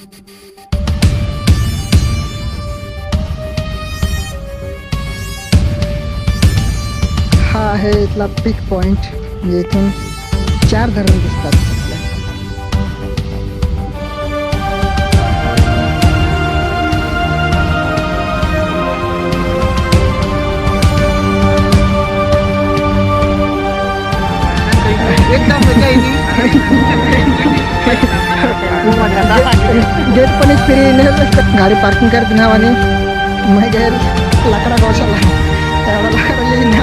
हा आहे इथला पिक पॉइंट. म्हणजे इथून 4 धरण दिसतात. एकदम मजा येईल. गेट पण एक फ्री गाडी पार्किंग करते नावाने मग लाकडा गोशाला एवढा लाकडा येईल ना.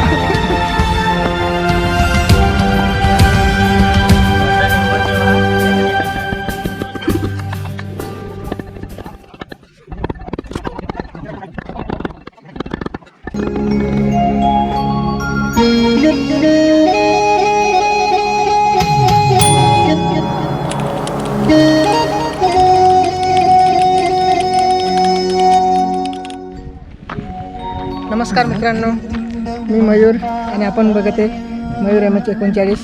नमस्कार मित्रांनो, मी मयूर आणि आपण बघत आहे मयूर MH39.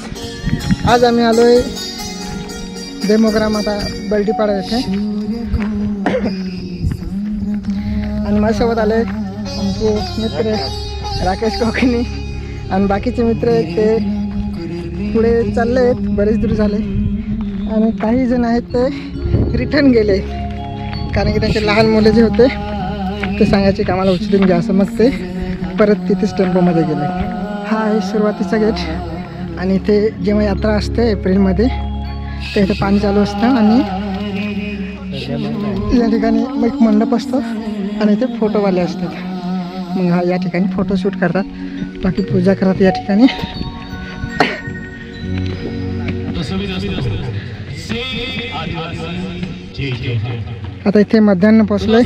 आज आम्ही आलो आहे डेमोग्राम आता बर्डीपाडा येथे आणि माझ्यासोबत आले आमचे मित्र राकेश कोकणी आणि बाकीचे मित्र आहेत ते पुढे चालले आहेत. बरेच दूर झाले आणि काही जण आहेत ते रिटर्न गेले कारण की त्यांचे लहान मुले जे होते ते सांगायचे की आम्हाला उचलून घ्या असं. मग ते परत तिथेच टेम्पोमध्ये गेले. हा आहे सुरुवातीचा गेट आणि इथे जेव्हा यात्रा असते एप्रिलमध्ये ते इथे पाणी चालू असतं आणि या ठिकाणी मग एक मंडप असतो आणि इथे फोटोवाले असतात. मग हा या ठिकाणी फोटोशूट करतात, बाकी पूजा करतात या ठिकाणी. आता इथे मध्यान्ह पोचलोय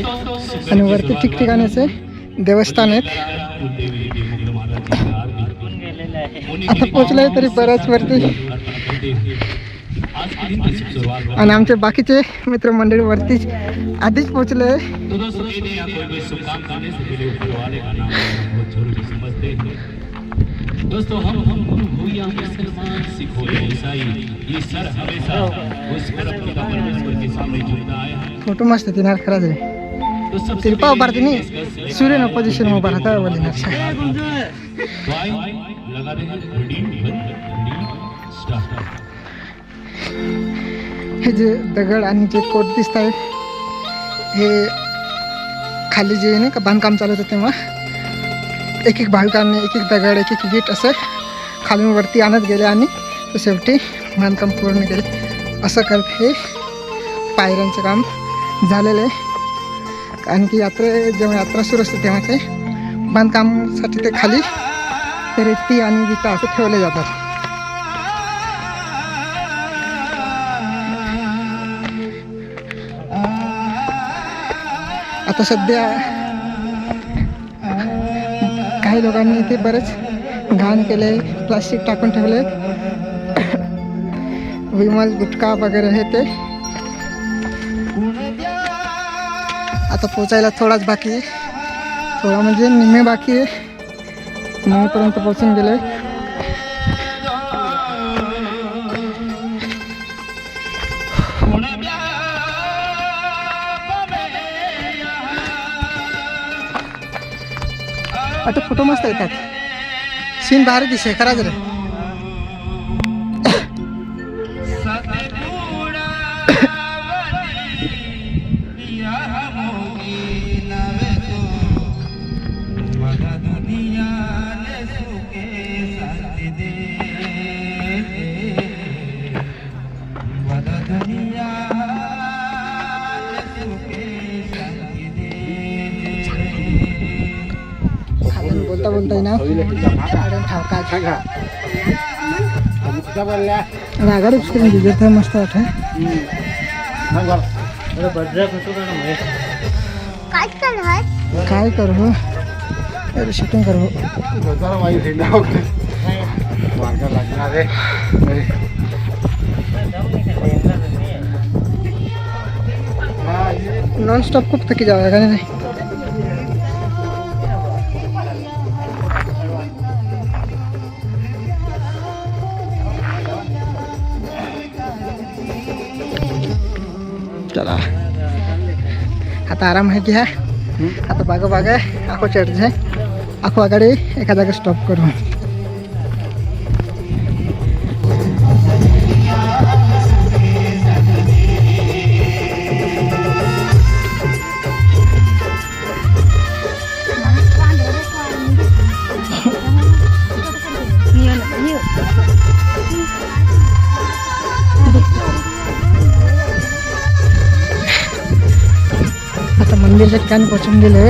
आणि वरती ठिकठिकाणीचे देवस्थान आहेत. आता पोचलोय तरी बऱ्याच वरती आणि आमचे बाकीचे मित्रमंडळी वरतीच आधीच पोचले. दोस्तों हम मुसलमान सिख हो ईसाई ये सर हमेशा उस परमपिता परमेश्वर के सामने झुकता है. फोटो मस्त येणार खरंच आहे. तिरपा उभारते नाही सूर्य न पोझिशन उभा राहता बोली ना. हे जे दगड आणि जे कोट दिसत आहे हे खाली जे नाही का बांधकाम चालू होतं तेव्हा एक एक भाविकांनी एक एक दगड एक एक वीट असं खालून वरती आणत गेले आणि तो शेवटी बांधकाम पूर्ण केले. असं करत हे पायऱ्यांचं काम झालेलं आहे कारण की जेव्हा यात्रा सुरू असते तेव्हा ते बांधकामासाठी ते खाली ते रेती आणि विटा असं ठेवले जातात. आता सध्या काही लोकांनी इथे बरेच घाण केले, प्लास्टिक टाकून ठेवले, विमल गुटखा वगैरे हे ते. आता पोचायला थोडाच बाकी आहे, थोडा म्हणजे निम्मे बाकी आहे. निम्मेपर्यंत पोचून गेले. आता फोटो मस्त येतात, सीन भारी दिसे खराच रे. बोलता बोलता ना आगाडी स्क्रीन मस्त वाटत. काय करू अरे शूटिंग करू नॉन स्टॉप खूप थकी जावे का नाही. चला आता आराम आहे की हा आता बागा बागा आखो चढ जाय आखो आगाडे एका जागा स्टॉप करू आता मंदिरच्या ठिकाणी पोचून गेले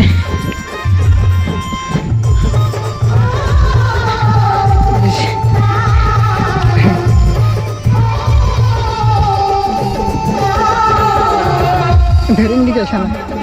धरून दी कशाला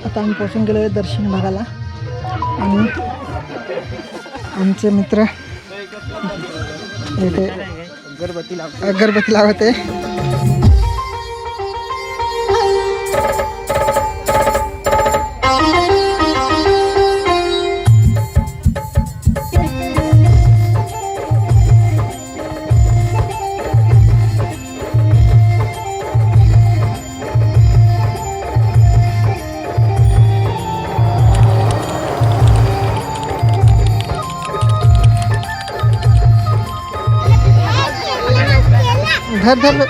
आता आम्ही पोचून गेलो दर्शन भागाला आणि आमचे मित्र इथे अगरबत्ती लावते धर धर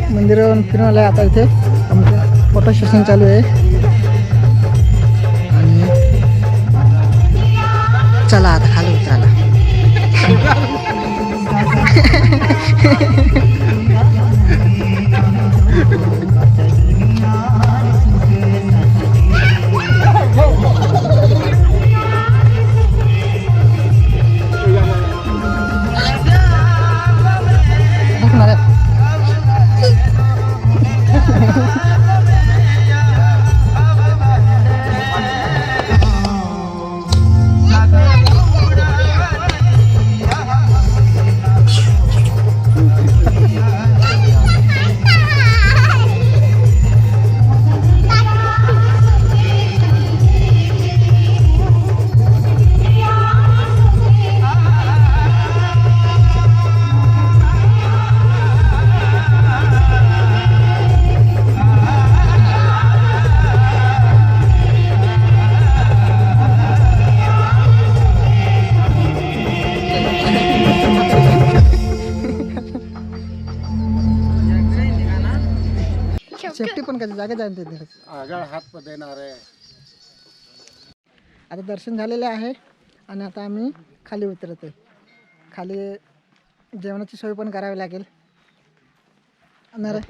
मंदिरावरून फिरून आलं आता इथे आमचं फोटो सेशन चालू आहे आणि चला आता खाली उतरायला सेफ्टी पण कधी जागा जाईल तिथे हात पण देणार आहे आता दर्शन झालेले आहे आणि आता आम्ही खाली उतरतोय खाली जेवणाची सोय पण करावी लागेल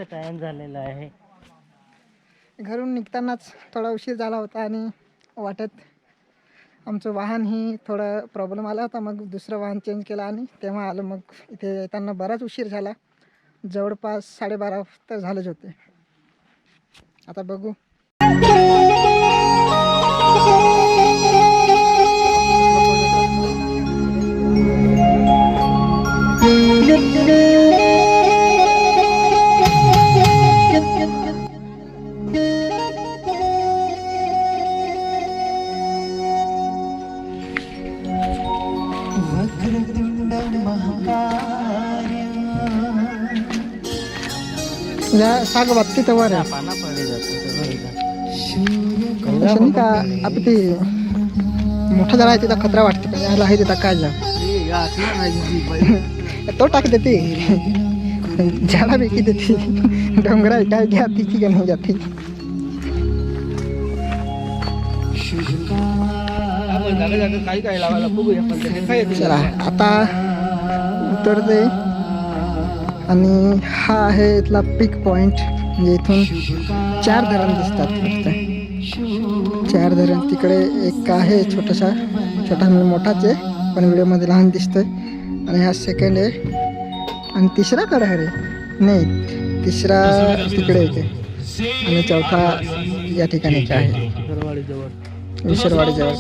टाइम झालेला आहे घरून निघतानाच थोडा उशीर झाला होता आणि वाटत आमचं वाहन ही थोडा प्रॉब्लेम आला होता मग दुसरं वाहन चेंज केलं आणि तेव्हा आलं मग इथे येताना बराच उशीर झाला जवळपास 12:30 तर झालेच होते. आता बघू. या साग वाटते तर वर आहे. पाना पडले जाते असं नाही का आपण ते मोठा जरा आहे तिथं खतरा वाटते पण याला आहे तिथं काय जा तो टाक देते झाडा बेकी देते डोंगरा काय घ्याती की का नाही जाती. चला आता उतरते आणि हा आहे इथला पिक पॉइंट. म्हणजे इथून 4 धरण दिसतात फक्त. 4 धरण तिकडे एक आहे छोटा म्हणजे मोठाच आहे पण व्हिडिओमध्ये लहान दिसतोय. आणि हा सेकंड आहे आणि तिसरा कडे आहे रे नाही तिसरा तिकडे येते आणि चौथा या ठिकाणी आहे विसरवाडी जवळ.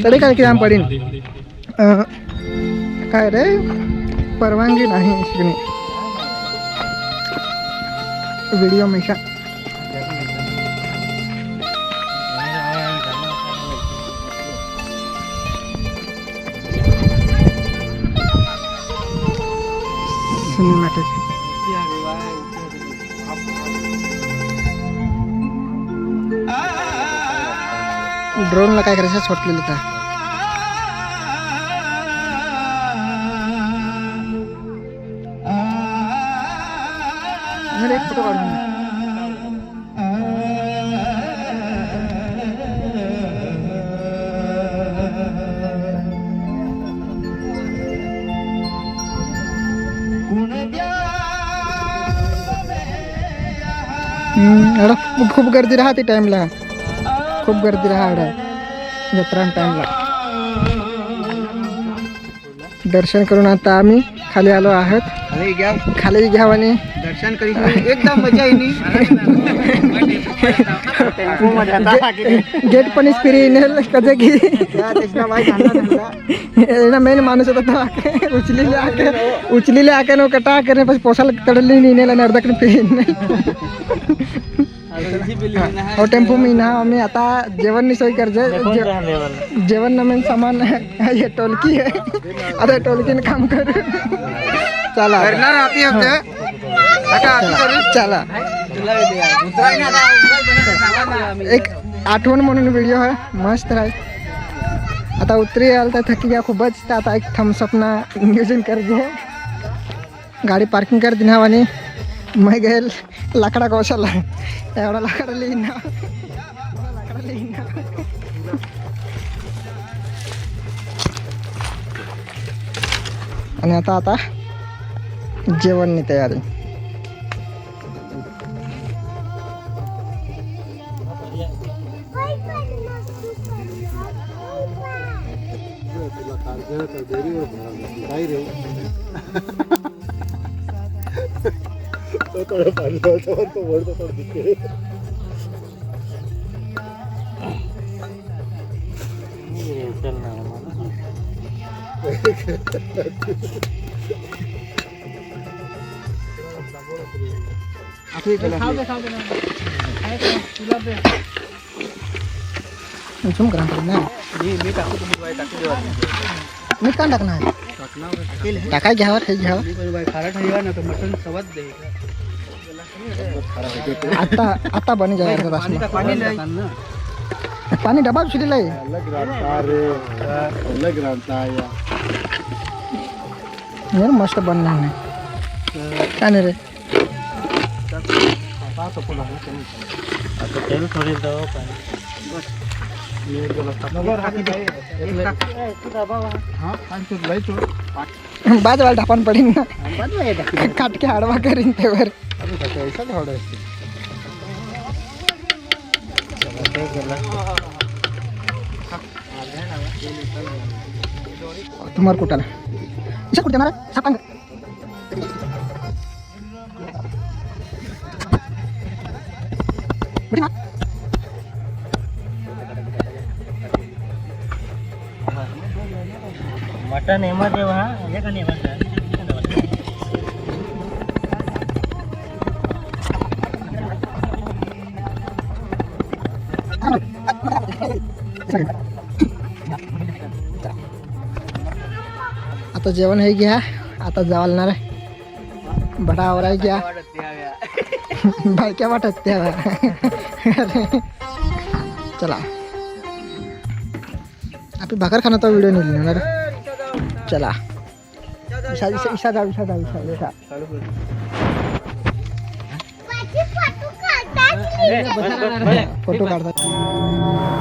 तरी काय किती पडीन काय रे परवानगी नाही शिकणे व्हिडिओ मेशा सिनेमॅटिक. ड्रोनला काय करायचं सोडलेलं का एक फोटो काढून खूप गर्दी राहते टाइमला खूप गर्दी राहा जत्रा टाइमला. दर्शन करून आता आम्ही खाली आलो आहोत. खाली घ्याव आणि दर्शन करी एकदम मजा येईल. गेट पण फ्री कसे की मेन माणूस होता उचलेले आके नो कटा करने पास पोसाला तडली नहीं नेला अर्धा कडे पेन हो टेम्पो में ना आम्ही आता जेवण नाही सोय करजे जेवण नवीन सामान हे टोलकी आहे आता टोलकीने काम करू. चला चला एक आठवण म्हणून व्हिडिओ आहे मस्त आहे. आता उतरी आल तर थकी गया खूपच तर आता एक थम्सअप ना नियोजन कर दे गाडी पार्किंग कर दिना आणि मग गेल लाकडा कौशाला एवढा लाकडा लिहिन आणि आता जेवणनी तयारी. मी का टाकणार टाकाय घ्यावर हे घ्यावं आता बन जाएगा पानी डबा सुलेला आहे यार मस्त बनणार नाही काय नाही रे तेल थोड़ी दो बाद वाला ढापण पडीन ना काटके आडवा करीन त्यावर तुम्हाला कुठाला इशा कुठे जाणार सापांग मटन हेमत आहे हा हे का नाही आता जेवण हे घ्या आता जावलणार आहे बडावर आहे घ्या बायक्या वाटत त्या चला आपली भाकर खाण्याचा व्हिडिओ नाही लिहिणार चला इशा जाऊ फोटो काढतात